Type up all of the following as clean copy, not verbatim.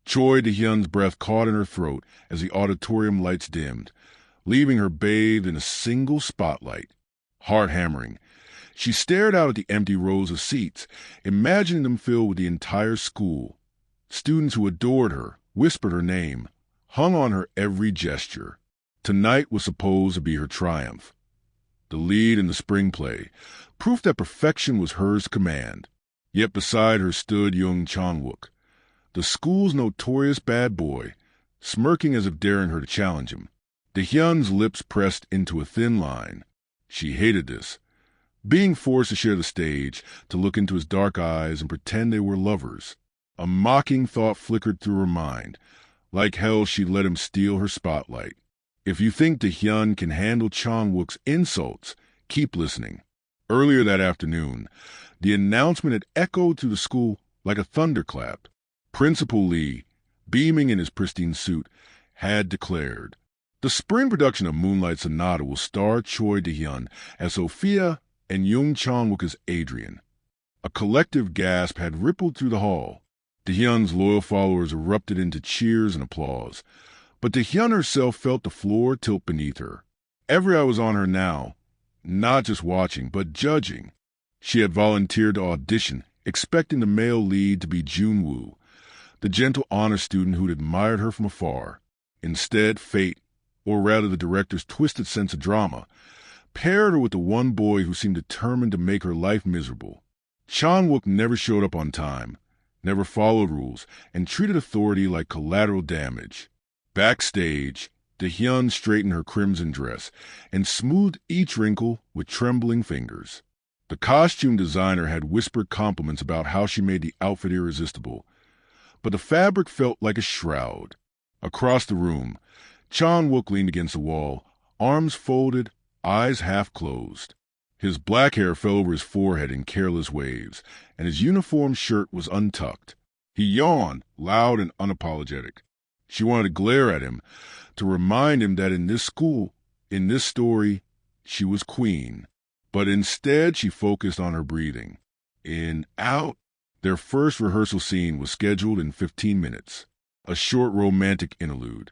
Choi Da-hyun's breath caught in her throat as the auditorium lights dimmed, leaving her bathed in a single spotlight. Heart hammering, she stared out at the empty rows of seats, imagining them filled with the entire school. Students who adored her, whispered her name, hung on her every gesture. Tonight was supposed to be her triumph. The lead in the spring play, proof that perfection was hers to command. Yet beside her stood Jung Chan-wook, the school's notorious bad boy, smirking as if daring her to challenge him. Da-hyun's lips pressed into a thin line. She hated this. Being forced to share the stage, to look into his dark eyes and pretend they were lovers. A mocking thought flickered through her mind. Like hell, she'd let him steal her spotlight. If you think Da-hyun can handle Chan-wook's insults, keep listening. Earlier that afternoon, the announcement had echoed through the school like a thunderclap. Principal Lee, beaming in his pristine suit, had declared, "The spring production of Moonlight Sonata will star Choi Da-hyun as Sophia and Jung Chan-wook as Adrian." A collective gasp had rippled through the hall. Da-hyun's loyal followers erupted into cheers and applause, but Da-hyun herself felt the floor tilt beneath her. Every eye was on her now, not just watching, but judging. She had volunteered to audition, expecting the male lead to be Jun-woo, the gentle honor student who'd admired her from afar. Instead, fate, or rather the director's twisted sense of drama, paired her with the one boy who seemed determined to make her life miserable. Chan-wook never showed up on time, never followed rules, and treated authority like collateral damage. Backstage, Da-hyun straightened her crimson dress and smoothed each wrinkle with trembling fingers. The costume designer had whispered compliments about how she made the outfit irresistible, but the fabric felt like a shroud. Across the room, Chan-wook leaned against the wall, arms folded, eyes half closed. His black hair fell over his forehead in careless waves, and his uniform shirt was untucked. He yawned, loud and unapologetic. She wanted to glare at him, to remind him that in this school, in this story, she was queen. But instead she focused on her breathing. In, out. Their first rehearsal scene was scheduled in 15 minutes, a short romantic interlude,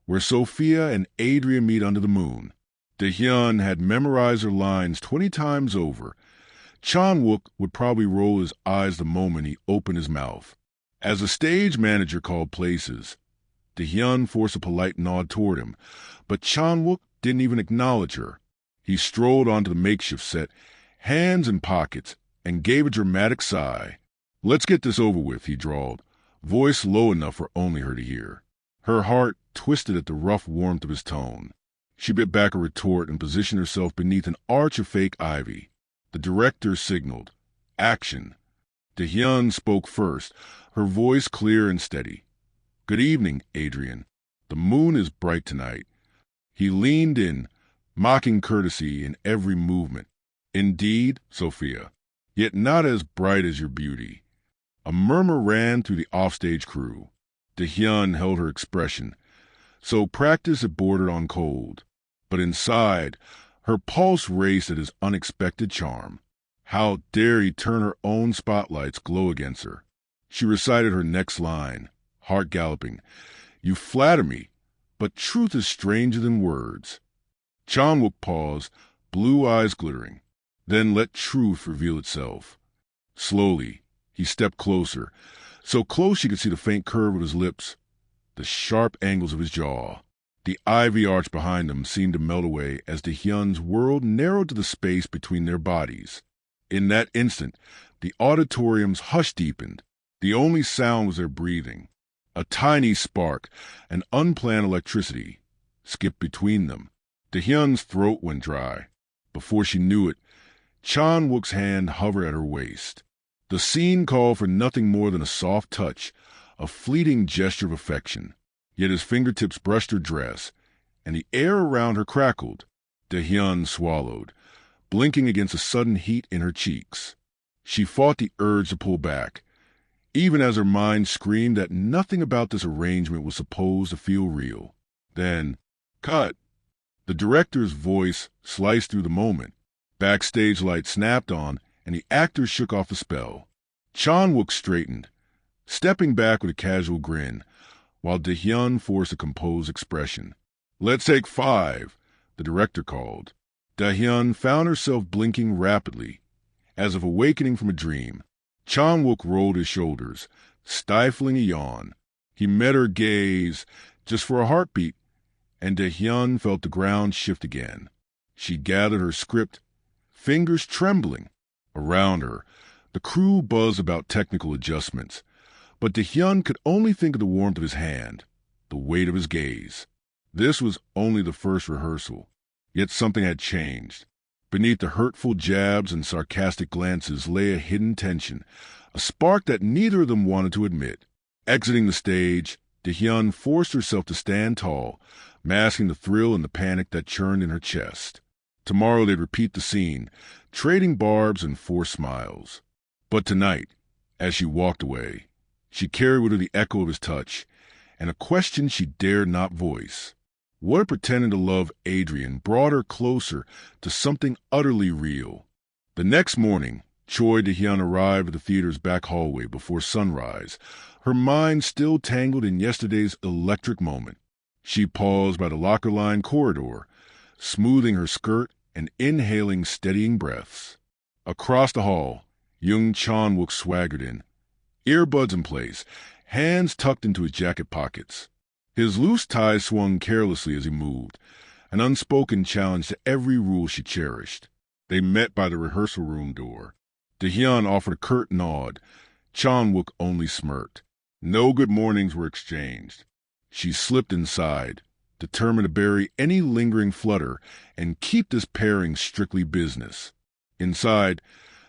where Sophia and Adrian meet under the moon. Da-hyun had memorized her lines 20 times over. Chan-wook would probably roll his eyes the moment he opened his mouth. As the stage manager called places, Da-hyun forced a polite nod toward him, but Chan-wook didn't even acknowledge her. He strolled onto the makeshift set, hands in pockets, and gave a dramatic sigh. "Let's get this over with," he drawled, voice low enough for only her to hear. Her heart twisted at the rough warmth of his tone. She bit back a retort and positioned herself beneath an arch of fake ivy. The director signaled, "Action." Da-hyun spoke first, her voice clear and steady. "Good evening, Adrian. The moon is bright tonight." He leaned in, mocking courtesy in every movement. "Indeed, Sophia, yet not as bright as your beauty." A murmur ran through the offstage crew. Da-hyun held her expression, so practice it bordered on cold. But inside, her pulse raced at his unexpected charm. How dare he turn her own spotlights glow against her? She recited her next line, heart galloping. "You flatter me, but truth is stranger than words." Chan-wook paused, blue eyes glittering. Then let truth reveal itself. Slowly, he stepped closer, so close she could see the faint curve of his lips, the sharp angles of his jaw. The ivy arch behind them seemed to melt away as Da-hyun's world narrowed to the space between their bodies. In that instant, the auditorium's hush deepened. The only sound was their breathing. A tiny spark, an unplanned electricity, skipped between them. Da-hyun's throat went dry. Before she knew it, Chan-wook's hand hovered at her waist. The scene called for nothing more than a soft touch, a fleeting gesture of affection. Yet his fingertips brushed her dress, and the air around her crackled. Da-hyun swallowed, blinking against the sudden heat in her cheeks. She fought the urge to pull back, even as her mind screamed that nothing about this arrangement was supposed to feel real. Then, cut! The director's voice sliced through the moment. Backstage lights snapped on, and the actors shook off the spell. Chan-wook straightened, stepping back with a casual grin, while Da-hyun forced a composed expression. "Let's take 5, the director called. Da-hyun found herself blinking rapidly, as if awakening from a dream. Chan-wook rolled his shoulders, stifling a yawn. He met her gaze just for a heartbeat, and Da-hyun felt the ground shift again. She gathered her script, fingers trembling. Around her, the crew buzzed about technical adjustments, but Da-hyun could only think of the warmth of his hand, the weight of his gaze. This was only the first rehearsal, yet something had changed. Beneath the hurtful jabs and sarcastic glances lay a hidden tension, a spark that neither of them wanted to admit. Exiting the stage, Da-hyun forced herself to stand tall, masking the thrill and the panic that churned in her chest. Tomorrow they'd repeat the scene, trading barbs and forced smiles. But tonight, as she walked away, she carried with her the echo of his touch, and a question she dared not voice. What if pretending to love Adrian brought her closer to something utterly real? The next morning, Choi Da-hyun arrived at the theater's back hallway before sunrise, her mind still tangled in yesterday's electric moment. She paused by the locker-lined corridor, smoothing her skirt and inhaling steadying breaths. Across the hall, Jung Chan-wook swaggered in, earbuds in place, hands tucked into his jacket pockets. His loose tie swung carelessly as he moved, an unspoken challenge to every rule she cherished. They met by the rehearsal room door. Da-hyun offered a curt nod. Chan-wook only smirked. No good mornings were exchanged. She slipped inside, determined to bury any lingering flutter and keep this pairing strictly business. Inside,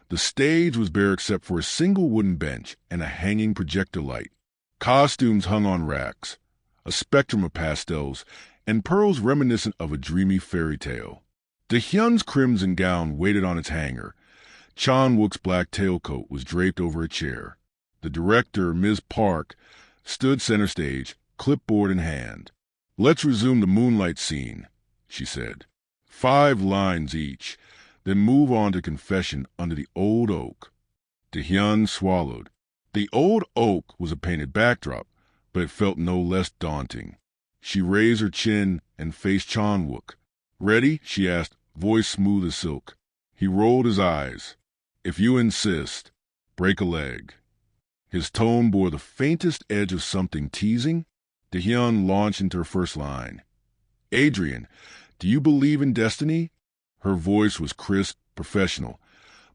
the stage was bare except for a single wooden bench and a hanging projector light. Costumes hung on racks, a spectrum of pastels, and pearls reminiscent of a dreamy fairy tale. Da-hyun's crimson gown waited on its hanger. Chan-wook's black tailcoat was draped over a chair. The director, Ms. Park, stood center stage, clipboard in hand. "Let's resume the moonlight scene," she said. 5 lines each, then move on to confession under the old oak. Da-hyun swallowed. The old oak was a painted backdrop, but it felt no less daunting. She raised her chin and faced Chan-wook. "Ready?" she asked, voice smooth as silk. He rolled his eyes. "If you insist, break a leg." His tone bore the faintest edge of something teasing. Da-hyun launched into her first line. "Adrian, do you believe in destiny?" Her voice was crisp, professional,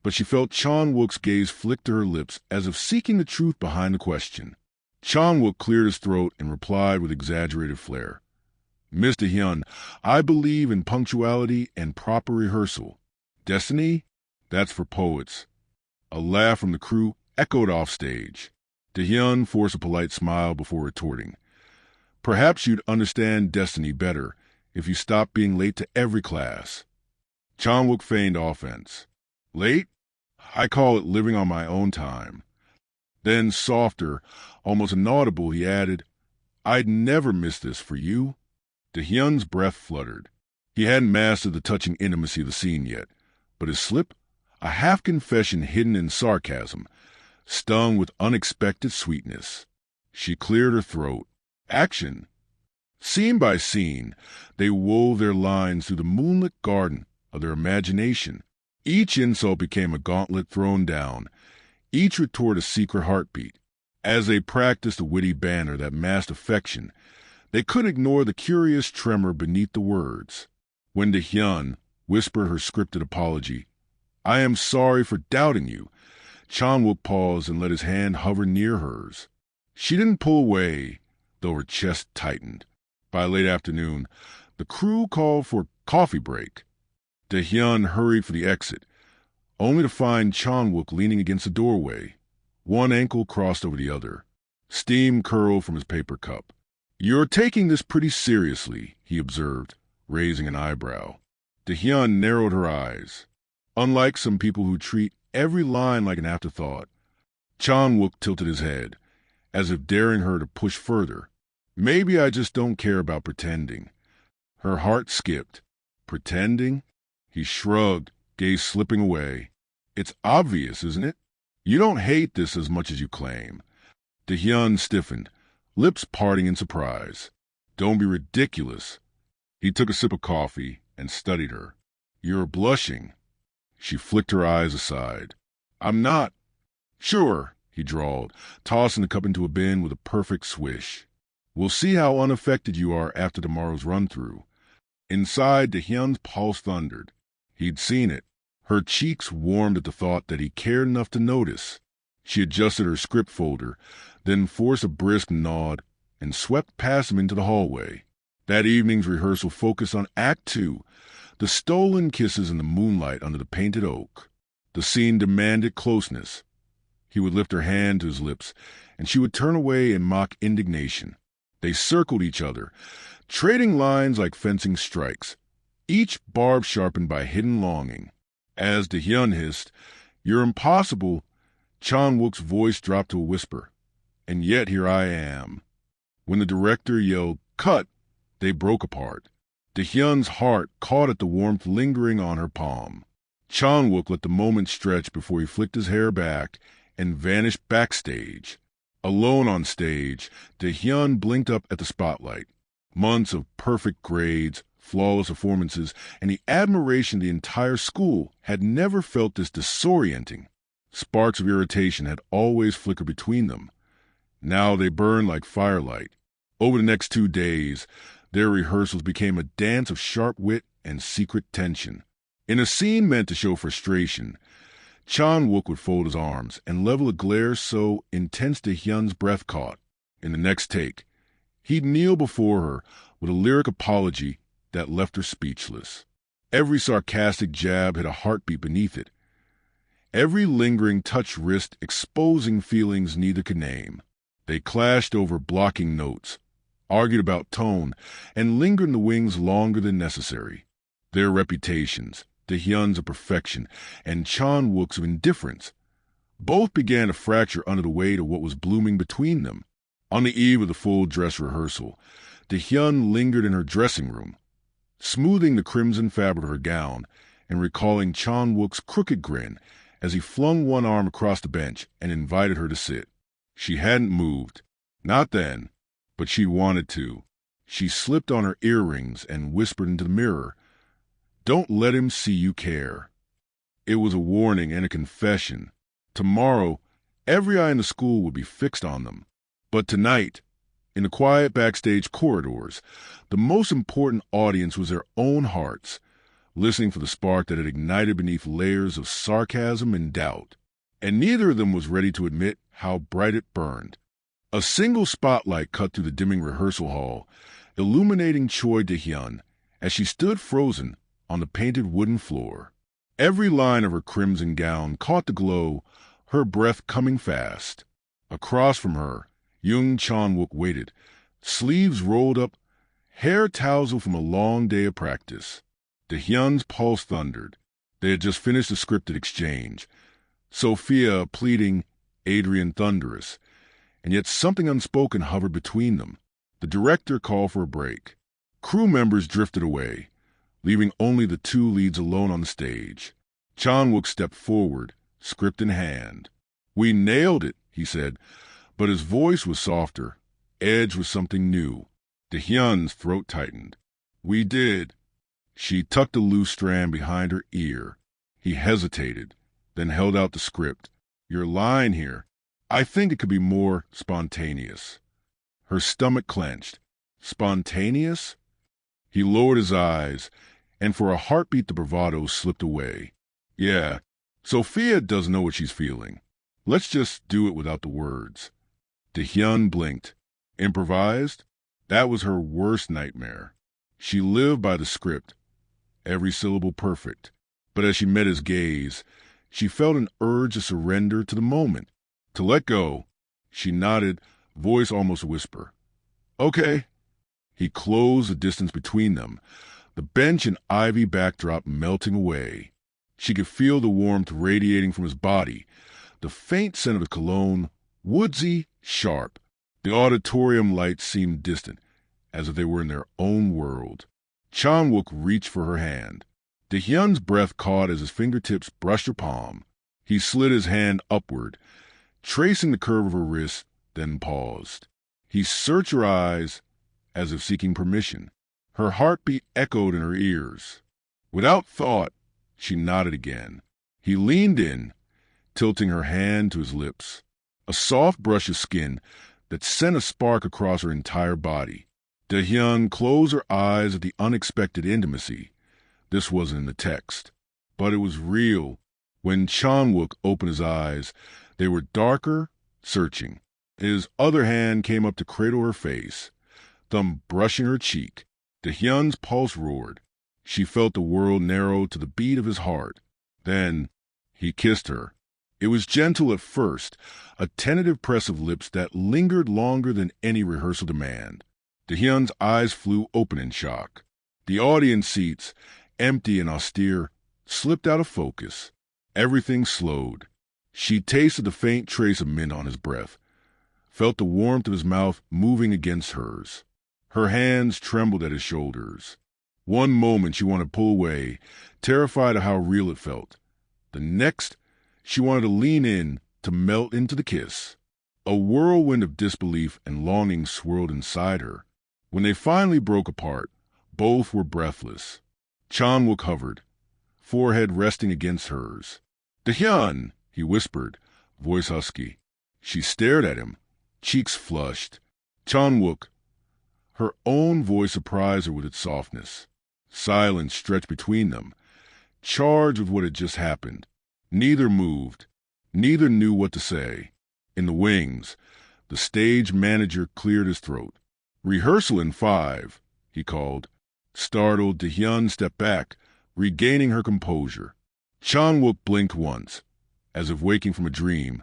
but she felt Chan-wook's gaze flick to her lips as if seeking the truth behind the question. Chan-wook cleared his throat and replied with exaggerated flair. "Miss Da-hyun, I believe in punctuality and proper rehearsal. Destiny? That's for poets." A laugh from the crew echoed off stage. Da-hyun forced a polite smile before retorting. "Perhaps you'd understand destiny better if you stopped being late to every class." Chan-wook feigned offense. "Late? I call it living on my own time." Then, softer, almost inaudible, he added, "I'd never miss this for you." Da-hyun's breath fluttered. He hadn't mastered the touching intimacy of the scene yet, but his slip, a half-confession hidden in sarcasm, stung with unexpected sweetness. She cleared her throat. Action. Scene by scene, they wove their lines through the moonlit garden of their imagination. Each insult became a gauntlet thrown down, each retort a secret heartbeat. As they practiced the witty banter that masked affection, they couldn't ignore the curious tremor beneath the words. When Da-hyun whispered her scripted apology, "I am sorry for doubting you," Chan-wook paused and let his hand hover near hers. She didn't pull away, though her chest tightened. By late afternoon, the crew called for a coffee break. Da-hyun hurried for the exit, only to find Chan-wook leaning against the doorway, one ankle crossed over the other. Steam curled from his paper cup. "You're taking this pretty seriously," he observed, raising an eyebrow. Da-hyun narrowed her eyes. "Unlike some people who treat every line like an afterthought." Chan-wook tilted his head, as if daring her to push further. "Maybe I just don't care about pretending." Her heart skipped. "Pretending?" He shrugged, gaze slipping away. "It's obvious, isn't it? You don't hate this as much as you claim." Da-hyun stiffened, lips parting in surprise. Don't be ridiculous. He took a sip of coffee and studied her. You're blushing. She flicked her eyes aside. I'm not. Sure, he drawled, tossing the cup into a bin with a perfect swish. We'll see how unaffected you are after tomorrow's run-through. Inside, Da-hyun's pulse thundered. He'd seen it. Her cheeks warmed at the thought that he cared enough to notice. She adjusted her script folder, then forced a brisk nod and swept past him into the hallway. That evening's rehearsal focused on Act 2, the stolen kisses in the moonlight under the painted oak. The scene demanded closeness. He would lift her hand to his lips, and she would turn away in mock indignation. They circled each other, trading lines like fencing strikes, each barb sharpened by hidden longing. As Da-hyun hissed, "You're impossible," Chan-wook's voice dropped to a whisper. And yet here I am. When the director yelled, "Cut!" they broke apart. Da-hyun's heart caught at the warmth lingering on her palm. Chan-wook let the moment stretch before he flicked his hair back and vanished backstage. Alone on stage, Da-hyun blinked up at the spotlight. Months of perfect grades, flawless performances, and the admiration of the entire school had never felt this disorienting. Sparks of irritation had always flickered between them. Now they burned like firelight. Over the next 2 days, their rehearsals became a dance of sharp wit and secret tension. In a scene meant to show frustration, Chan-wook would fold his arms and level a glare so intense Da-hyun's breath caught. In the next take, he'd kneel before her with a lyric apology that left her speechless. Every sarcastic jab had a heartbeat beneath it. Every lingering touch wrist exposing feelings neither could name. They clashed over blocking notes, argued about tone, and lingered in the wings longer than necessary. Their reputations, Da-hyun's of perfection and Chan-wook's of indifference, both began to fracture under the weight of what was blooming between them. On the eve of the full dress rehearsal, Da-hyun lingered in her dressing room, smoothing the crimson fabric of her gown and recalling Chan-wook's crooked grin as he flung one arm across the bench and invited her to sit. She hadn't moved. Not then. But she wanted to. She slipped on her earrings and whispered into the mirror, "Don't let him see you care." It was a warning and a confession. Tomorrow, every eye in the school would be fixed on them. But tonight, in the quiet backstage corridors, the most important audience was their own hearts, listening for the spark that had ignited beneath layers of sarcasm and doubt. And neither of them was ready to admit how bright it burned. A single spotlight cut through the dimming rehearsal hall, illuminating Choi Da-hyun as she stood frozen on the painted wooden floor. Every line of her crimson gown caught the glow, her breath coming fast. Across from her, Jung Chan-wook waited, sleeves rolled up, hair tousled from a long day of practice. Da-hyun's pulse thundered. They had just finished a scripted exchange. Sophia pleading, Adrian thunderous, and yet something unspoken hovered between them. The director called for a break. Crew members drifted away, leaving only the 2 leads alone on the stage. Chan-wook stepped forward, script in hand. "We nailed it," he said, but his voice was softer, edged with something new. Da-hyun's throat tightened. "We did." She tucked a loose strand behind her ear. He hesitated, then held out the script. "Your line here. I think it could be more spontaneous." Her stomach clenched. Spontaneous? He lowered his eyes, and for a heartbeat the bravado slipped away. "Yeah, Sophia doesn't know what she's feeling. Let's just do it without the words." Da-hyun blinked. Improvised? That was her worst nightmare. She lived by the script, every syllable perfect. But as she met his gaze, she felt an urge to surrender to the moment, to let go. She nodded, voice almost a whisper. "Okay." He closed the distance between them, the bench and ivy backdrop melting away. She could feel the warmth radiating from his body, the faint scent of the cologne, woodsy, sharp. The auditorium lights seemed distant, as if they were in their own world. Chan-wook reached for her hand. Da-hyun's breath caught as his fingertips brushed her palm. He slid his hand upward, tracing the curve of her wrist, then paused. He searched her eyes as if seeking permission. Her heartbeat echoed in her ears. Without thought, she nodded again. He leaned in, tilting her hand to his lips. A soft brush of skin that sent a spark across her entire body. Da-hyun closed her eyes at the unexpected intimacy. This wasn't in the text, but it was real. When Chan-wook opened his eyes, they were darker, searching. His other hand came up to cradle her face, thumb brushing her cheek. Da-hyun's pulse roared. She felt the world narrow to the beat of his heart. Then he kissed her. It was gentle at first, a tentative press of lips that lingered longer than any rehearsal demand. Da-hyun's eyes flew open in shock. The audience seats, empty and austere, slipped out of focus. Everything slowed. She tasted the faint trace of mint on his breath, felt the warmth of his mouth moving against hers. Her hands trembled at his shoulders. One moment she wanted to pull away, terrified of how real it felt. The next, she wanted to lean in, to melt into the kiss. A whirlwind of disbelief and longing swirled inside her. When they finally broke apart, both were breathless. Chan-wook hovered, forehead resting against hers. "Da-hyun," he whispered, voice husky. She stared at him, cheeks flushed. Chan-wook. Her own voice surprised her with its softness. Silence stretched between them, charged with what had just happened. Neither moved. Neither knew what to say. In the wings, the stage manager cleared his throat. "Rehearsal in 5, he called. Startled, Da-hyun stepped back, regaining her composure. Chan-wook blinked once, as if waking from a dream,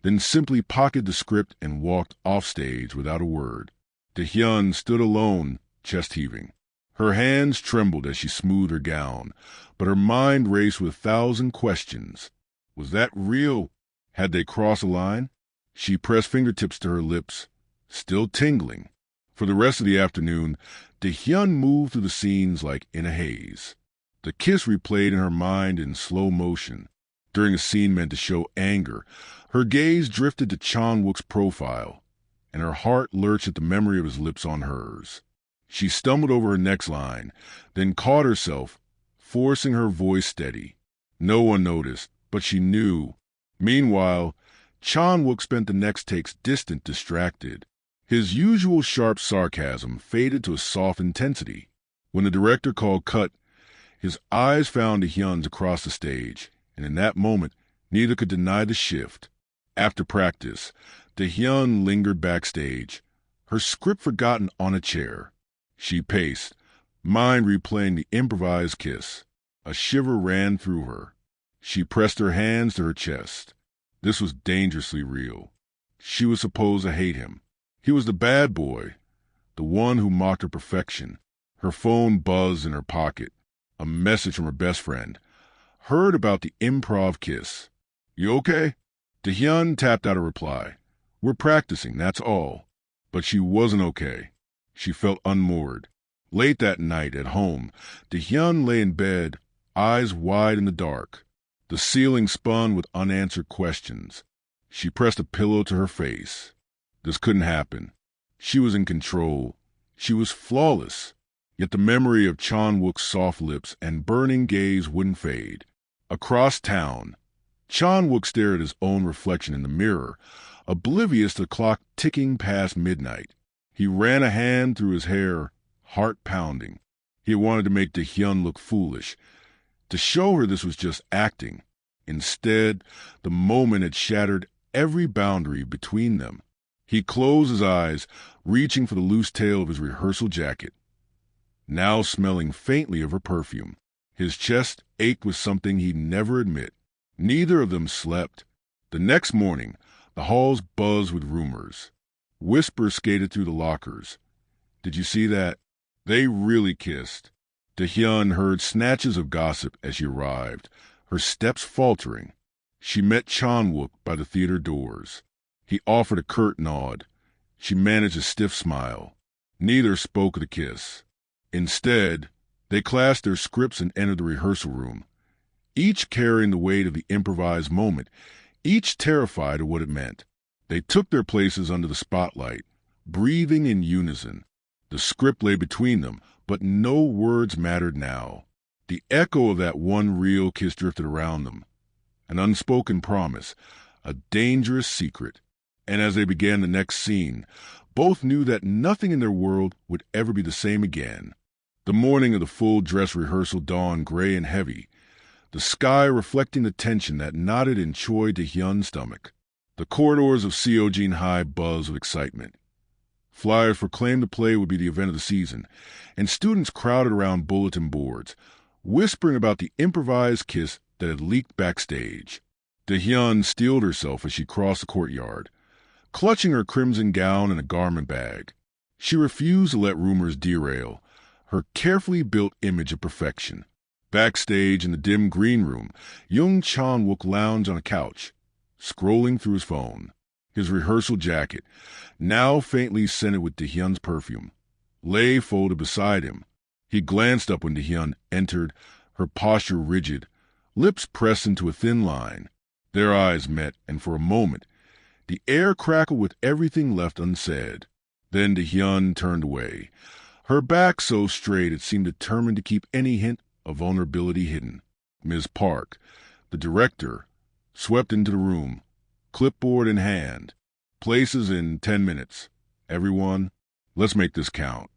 then simply pocketed the script and walked off stage without a word. Da-hyun stood alone, chest heaving. Her hands trembled as she smoothed her gown, but her mind raced with 1,000 questions. Was that real? Had they crossed a line? She pressed fingertips to her lips, still tingling. For the rest of the afternoon, Da-hyun moved through the scenes like in a haze. The kiss replayed in her mind in slow motion. During a scene meant to show anger, her gaze drifted to Chan-wook's profile, and her heart lurched at the memory of his lips on hers. She stumbled over her next line, then caught herself, forcing her voice steady. No one noticed, but she knew. Meanwhile, Chan-wook spent the next takes distant, distracted. His usual sharp sarcasm faded to a soft intensity. When the director called cut, his eyes found Da-hyun's across the stage, and in that moment, neither could deny the shift. After practice, Da-hyun lingered backstage, her script forgotten on a chair. She paced, mind replaying the improvised kiss. A shiver ran through her. She pressed her hands to her chest. This was dangerously real. She was supposed to hate him. He was the bad boy, the one who mocked her perfection. Her phone buzzed in her pocket. A message from her best friend. Heard about the improv kiss. "You okay?" Da-hyun tapped out a reply. "We're practicing, that's all." But she wasn't okay. She felt unmoored. Late that night, at home, Da-hyun lay in bed, eyes wide in the dark. The ceiling spun with unanswered questions. She pressed a pillow to her face. This couldn't happen. She was in control. She was flawless. Yet the memory of Chan-wook's soft lips and burning gaze wouldn't fade. Across town, Chan-wook stared at his own reflection in the mirror, oblivious to the clock ticking past midnight. He ran a hand through his hair, heart pounding. He wanted to make Da-hyun look foolish, to show her this was just acting. Instead, the moment had shattered every boundary between them. He closed his eyes, reaching for the loose tail of his rehearsal jacket, now smelling faintly of her perfume. His chest ached with something he'd never admit. Neither of them slept. The next morning, the halls buzzed with rumors. Whispers skated through the lockers. "Did you see that? They really kissed." Da-hyun heard snatches of gossip as she arrived, her steps faltering. She met Chan-wook by the theater doors. He offered a curt nod. She managed a stiff smile. Neither spoke of the kiss. Instead, they clasped their scripts and entered the rehearsal room, each carrying the weight of the improvised moment, each terrified of what it meant. They took their places under the spotlight, breathing in unison. The script lay between them, but no words mattered now. The echo of that one real kiss drifted around them. An unspoken promise, a dangerous secret. And as they began the next scene, both knew that nothing in their world would ever be the same again. The morning of the full dress rehearsal dawned gray and heavy, the sky reflecting the tension that knotted in Choi Da-hyun's stomach. The corridors of Seojin High buzzed with excitement. Flyers proclaimed the play would be the event of the season, and students crowded around bulletin boards, whispering about the improvised kiss that had leaked backstage. Da-hyun steeled herself as she crossed the courtyard, clutching her crimson gown and a garment bag. She refused to let rumors derail her carefully built image of perfection. Backstage in the dim green room, Jung Chan-wook lounged on a couch, scrolling through his phone. His rehearsal jacket, now faintly scented with Da-hyun's perfume, lay folded beside him. He glanced up when Da-hyun entered, her posture rigid, lips pressed into a thin line. Their eyes met, and for a moment, the air crackled with everything left unsaid. Then Da-hyun turned away, her back so straight it seemed determined to keep any hint of vulnerability hidden. Ms. Park, the director, swept into the room, clipboard in hand. Places in 10 minutes. Everyone, let's make this count.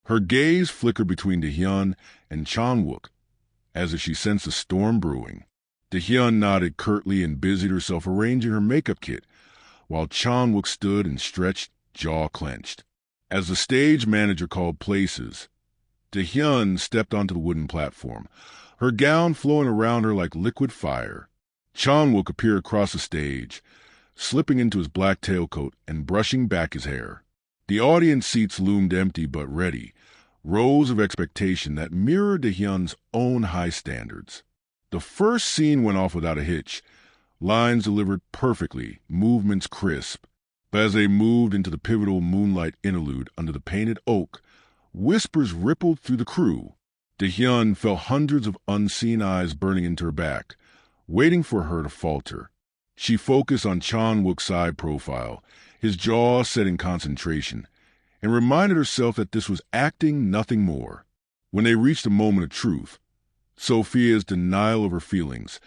Her gaze flickered between Da-hyun and Chan-wook, as if she sensed a storm brewing. Da-hyun nodded curtly and busied herself arranging her makeup kit, while Chan-wook stood and stretched, jaw clenched. As the stage manager called places, Da-hyun stepped onto the wooden platform, her gown flowing around her like liquid fire. Chan-wook appeared across the stage, slipping into his black tailcoat and brushing back his hair. The audience seats loomed empty but ready, rows of expectation that mirrored Da-hyun's own high standards. The first scene went off without a hitch, lines delivered perfectly, movements crisp. But as they moved into the pivotal moonlight interlude under the painted oak, whispers rippled through the crew. Da-hyun felt hundreds of unseen eyes burning into her back, waiting for her to falter. She focused on Chan-wook's side profile, his jaw set in concentration, and reminded herself that this was acting, nothing more. When they reached the moment of truth, Sophia's denial of her feelings,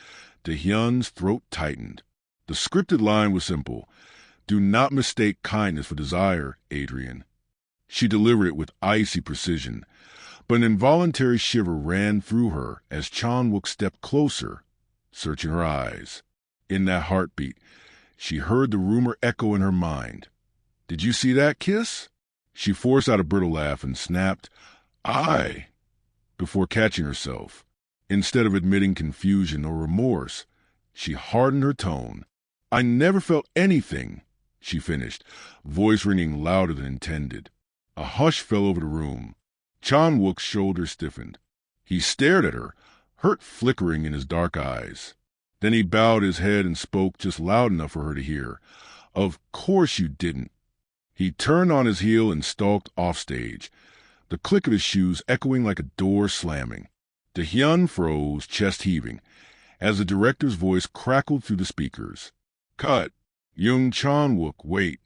Da-hyun's throat tightened. The scripted line was simple: "Do not mistake kindness for desire, Adrian." She delivered it with icy precision, but an involuntary shiver ran through her as Chan-wook stepped closer, searching her eyes. In that heartbeat, she heard the rumor echo in her mind. "Did you see that kiss?" She forced out a brittle laugh and snapped, "I," before catching herself. Instead of admitting confusion or remorse, she hardened her tone. "I never felt anything," she finished, voice ringing louder than intended. A hush fell over the room. Chan-wook's shoulders stiffened. He stared at her, hurt flickering in his dark eyes. Then he bowed his head and spoke just loud enough for her to hear. "Of course you didn't." He turned on his heel and stalked offstage, the click of his shoes echoing like a door slamming. Da-hyun froze, chest heaving, as the director's voice crackled through the speakers. "Cut! Jung Chan-wook, wait!"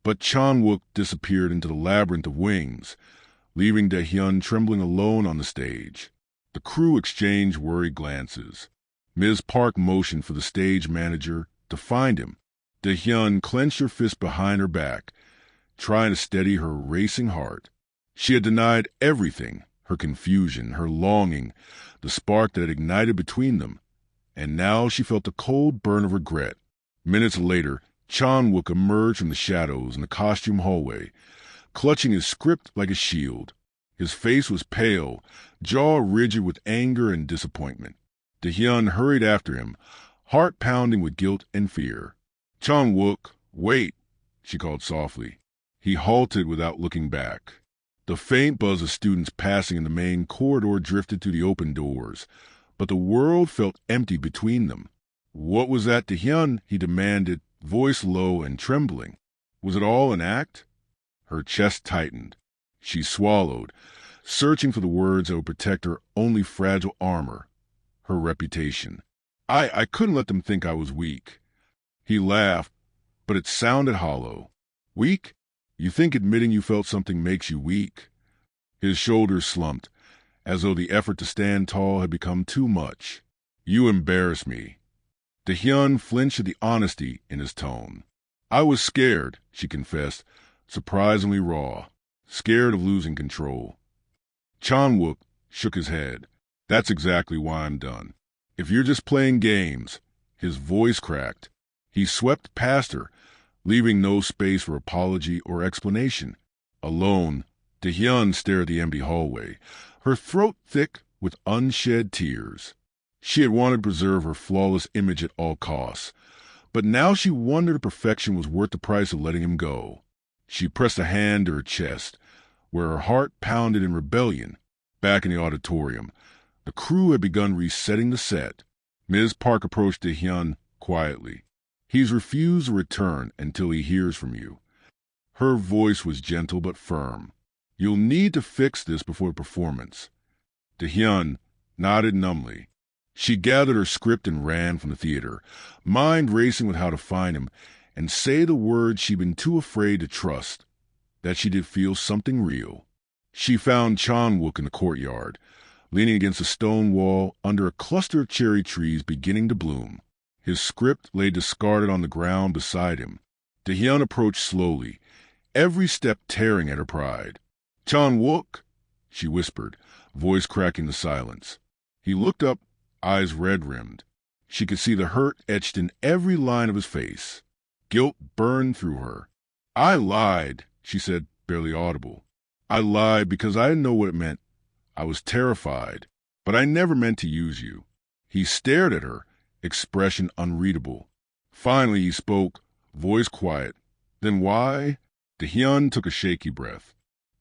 But Chan-wook disappeared into the labyrinth of wings, leaving Da-hyun trembling alone on the stage. The crew exchanged worried glances. Ms. Park motioned for the stage manager to find him. Da-hyun clenched her fist behind her back, trying to steady her racing heart. She had denied everything, her confusion, her longing, the spark that had ignited between them, and now she felt the cold burn of regret. Minutes later, Chan-wook emerged from the shadows in the costume hallway, clutching his script like a shield. His face was pale, jaw rigid with anger and disappointment. Da-hyun hurried after him, heart pounding with guilt and fear. "Chan-wook, wait," she called softly. He halted without looking back. The faint buzz of students passing in the main corridor drifted through the open doors, but the world felt empty between them. "What was that, Da-hyun?" he demanded, voice low and trembling. Was it all an act? Her chest tightened. She swallowed, searching for the words that would protect her only fragile armor, her reputation. I couldn't let them think I was weak." He laughed, but it sounded hollow. Weak? You think admitting you felt something makes you weak? His shoulders slumped, as though the effort to stand tall had become too much. You embarrass me. Da-hyun flinched at the honesty in his tone. I was scared, she confessed, surprisingly raw, scared of losing control. Chan-wook shook his head. That's exactly why I'm done. If you're just playing games, his voice cracked. He swept past her, leaving no space for apology or explanation. Alone, Da-hyun stared at the empty hallway, her throat thick with unshed tears. She had wanted to preserve her flawless image at all costs, but now she wondered if perfection was worth the price of letting him go. She pressed a hand to her chest, where her heart pounded in rebellion. Back in the auditorium, the crew had begun resetting the set. Ms. Park approached Da-hyun quietly. He's refused to return until he hears from you. Her voice was gentle but firm. You'll need to fix this before the performance. Da-hyun nodded numbly. She gathered her script and ran from the theater, mind racing with how to find him and say the words she'd been too afraid to trust, that she did feel something real. She found Chan-wook in the courtyard, leaning against a stone wall under a cluster of cherry trees beginning to bloom. His script lay discarded on the ground beside him. Da-hyun approached slowly, every step tearing at her pride. Chan-wook, she whispered, voice cracking the silence. He looked up, eyes red-rimmed. She could see the hurt etched in every line of his face. Guilt burned through her. I lied, she said, barely audible. I lied because I didn't know what it meant. I was terrified, but I never meant to use you. He stared at her, expression unreadable. Finally he spoke, voice quiet. Then why? Da-hyun took a shaky breath.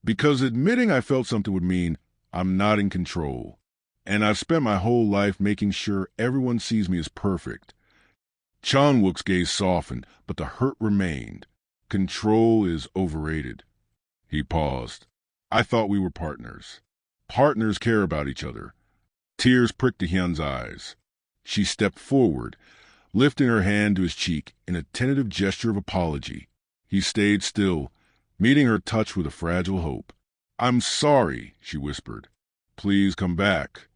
Because admitting I felt something would mean I'm not in control. And I've spent my whole life making sure everyone sees me as perfect. Chan-wook's gaze softened, but the hurt remained. Control is overrated. He paused. I thought we were partners. Partners care about each other. Tears pricked Da-hyun's eyes. She stepped forward, lifting her hand to his cheek in a tentative gesture of apology. He stayed still, meeting her touch with a fragile hope. I'm sorry, she whispered. Please come back.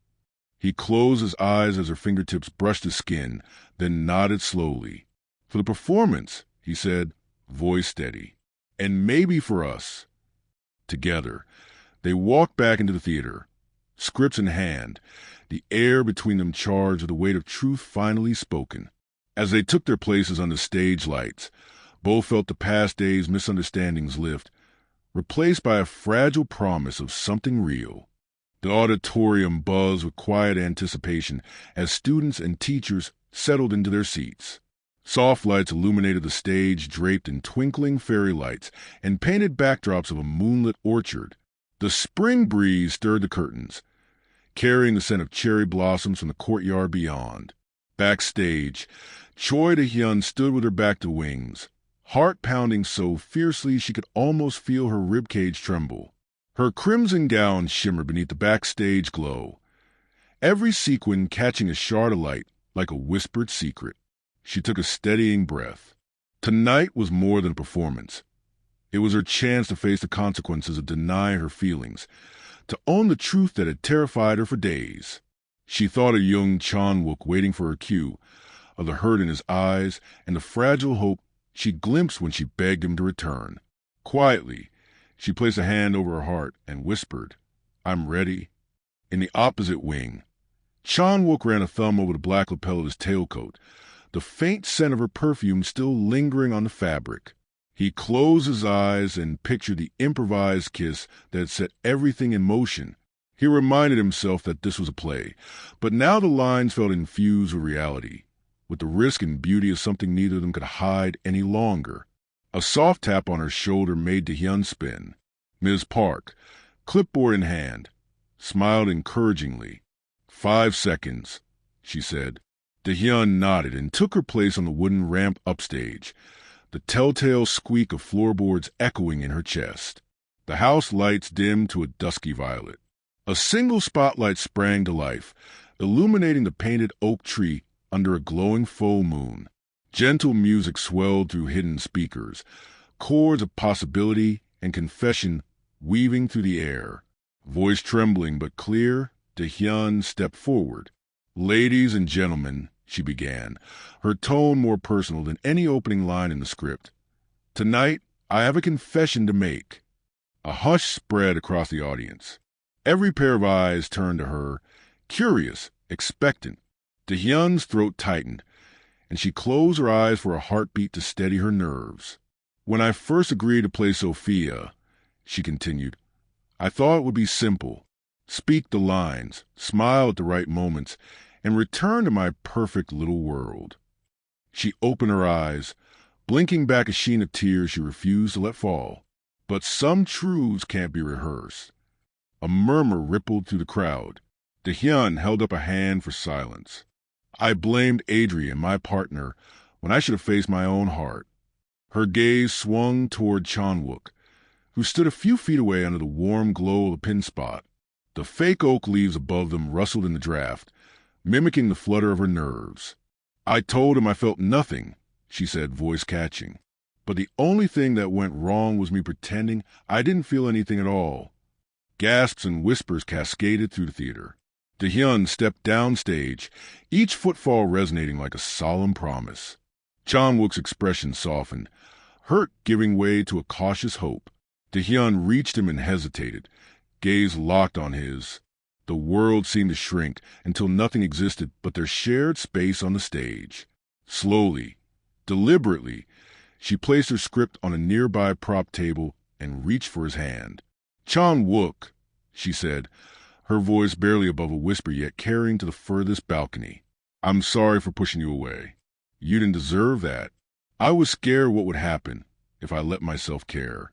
He closed his eyes as her fingertips brushed his skin, then nodded slowly. For the performance, he said, voice steady. And maybe for us. Together, they walked back into the theater, scripts in hand, the air between them charged with the weight of truth finally spoken. As they took their places under stage lights, both felt the past day's misunderstandings lift, replaced by a fragile promise of something real. The auditorium buzzed with quiet anticipation as students and teachers settled into their seats. Soft lights illuminated the stage draped in twinkling fairy lights and painted backdrops of a moonlit orchard. The spring breeze stirred the curtains, carrying the scent of cherry blossoms from the courtyard beyond. Backstage, Choi Da-hyun stood with her back to wings, heart pounding so fiercely she could almost feel her ribcage tremble. Her crimson gown shimmered beneath the backstage glow, every sequin catching a shard of light like a whispered secret. She took a steadying breath. Tonight was more than a performance. It was her chance to face the consequences of denying her feelings, to own the truth that had terrified her for days. She thought of Jung Chan-wook waiting for her cue, of the hurt in his eyes and the fragile hope she glimpsed when she begged him to return. Quietly, she placed a hand over her heart and whispered, I'm ready. In the opposite wing, Chan-wook ran a thumb over the black lapel of his tailcoat, the faint scent of her perfume still lingering on the fabric. He closed his eyes and pictured the improvised kiss that had set everything in motion. He reminded himself that this was a play, but now the lines felt infused with reality, with the risk and beauty of something neither of them could hide any longer. A soft tap on her shoulder made Da-hyun spin. Ms. Park, clipboard in hand, smiled encouragingly. 5 seconds, she said. Da-hyun nodded and took her place on the wooden ramp upstage, the telltale squeak of floorboards echoing in her chest. The house lights dimmed to a dusky violet. A single spotlight sprang to life, illuminating the painted oak tree under a glowing full moon. Gentle music swelled through hidden speakers, chords of possibility and confession weaving through the air. Voice trembling but clear, Da-hyun stepped forward. "Ladies and gentlemen," she began, her tone more personal than any opening line in the script. "Tonight, I have a confession to make." A hush spread across the audience. Every pair of eyes turned to her, curious, expectant. Da-hyun's throat tightened, and she closed her eyes for a heartbeat to steady her nerves. "When I first agreed to play Sophia," she continued, "I thought it would be simple. Speak the lines, smile at the right moments, and return to my perfect little world." She opened her eyes, blinking back a sheen of tears she refused to let fall. "But some truths can't be rehearsed." A murmur rippled through the crowd. Da-hyun held up a hand for silence. "I blamed Adrian, my partner, when I should have faced my own heart." Her gaze swung toward Chan-wook, who stood a few feet away under the warm glow of the pin spot. The fake oak leaves above them rustled in the draft, mimicking the flutter of her nerves. "I told him I felt nothing," she said, voice catching. "But the only thing that went wrong was me pretending I didn't feel anything at all." Gasps and whispers cascaded through the theater. Da-hyun stepped downstage, each footfall resonating like a solemn promise. Chan-wook's expression softened, hurt giving way to a cautious hope. Da-hyun reached him and hesitated, gaze locked on his. The world seemed to shrink until nothing existed but their shared space on the stage. Slowly, deliberately, she placed her script on a nearby prop table and reached for his hand. "Chan-wook," she said, her voice barely above a whisper yet carrying to the furthest balcony. "I'm sorry for pushing you away. You didn't deserve that. I was scared what would happen if I let myself care."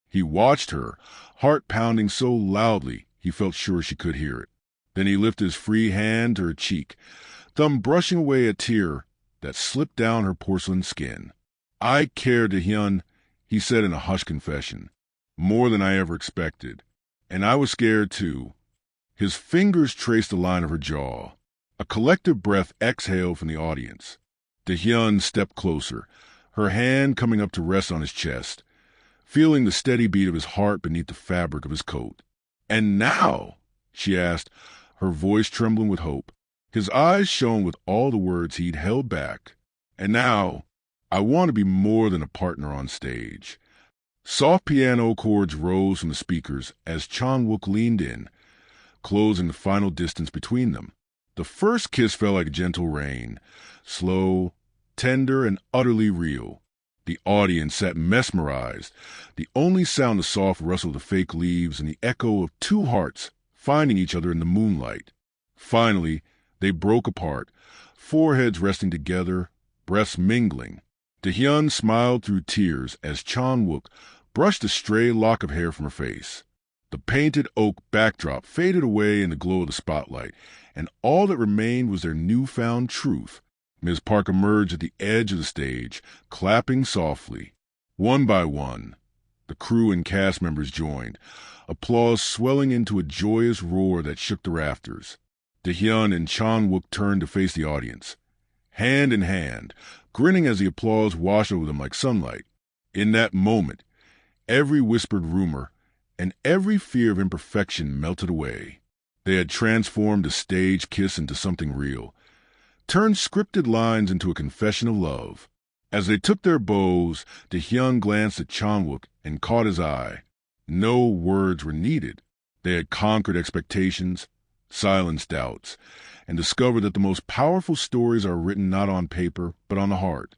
He watched her, heart pounding so loudly he felt sure she could hear it. Then he lifted his free hand to her cheek, thumb brushing away a tear that slipped down her porcelain skin. "I care, Da-hyun," he said in a hushed confession, "more than I ever expected. And I was scared too." His fingers traced the line of her jaw. A collective breath exhaled from the audience. Da-hyun stepped closer, her hand coming up to rest on his chest, feeling the steady beat of his heart beneath the fabric of his coat. "And now?" she asked, her voice trembling with hope. His eyes shone with all the words he'd held back. "And now, I want to be more than a partner on stage." Soft piano chords rose from the speakers as Chan-wook leaned in, closing the final distance between them. The first kiss fell like gentle rain, slow, tender, and utterly real. The audience sat mesmerized, the only sound the soft rustle of the fake leaves and the echo of two hearts finding each other in the moonlight. Finally, they broke apart, foreheads resting together, breaths mingling. Da-hyun smiled through tears as Chan-wook brushed a stray lock of hair from her face. The painted oak backdrop faded away in the glow of the spotlight, and all that remained was their newfound truth. Ms. Park emerged at the edge of the stage, clapping softly. One by one, the crew and cast members joined, applause swelling into a joyous roar that shook the rafters. Da-hyun and Chan-wook turned to face the audience, hand in hand, grinning as the applause washed over them like sunlight. In that moment, every whispered rumor and every fear of imperfection melted away. They had transformed a stage kiss into something real, turned scripted lines into a confession of love. As they took their bows, Da-hyun glanced at Chan-wook and caught his eye. No words were needed. They had conquered expectations, silenced doubts, and discovered that the most powerful stories are written not on paper, but on the heart.